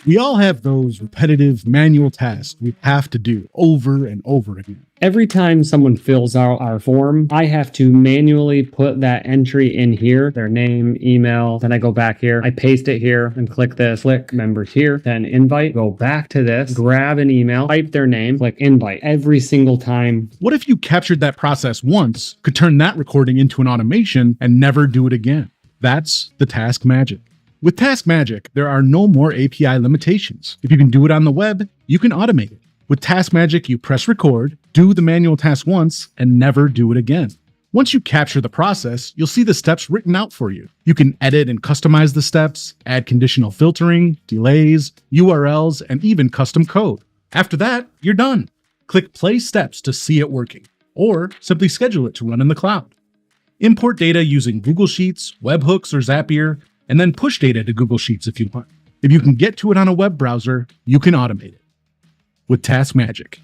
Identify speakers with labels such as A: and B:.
A: We all have those repetitive manual tasks we have to do over and over again.
B: Every time someone fills out our form, I have to manually put that entry in here, their name, email, then I go back here, I paste it here and click this, click members here, then invite, go back to this, grab an email, type their name, click invite every single time.
A: What if you captured that process once, could turn that recording into an automation and never do it again? That's the TaskMagic. With TaskMagic, there are no more API limitations. If you can do it on the web, you can automate it. With TaskMagic, you press record, do the manual task once, and never do it again. Once you capture the process, you'll see the steps written out for you. You can edit and customize the steps, add conditional filtering, delays, URLs, and even custom code. After that, you're done. Click Play Steps to see it working, or simply schedule it to run in the cloud. Import data using Google Sheets, webhooks, or Zapier, and then push data to Google Sheets if you want. If you can get to it on a web browser, you can automate it with TaskMagic.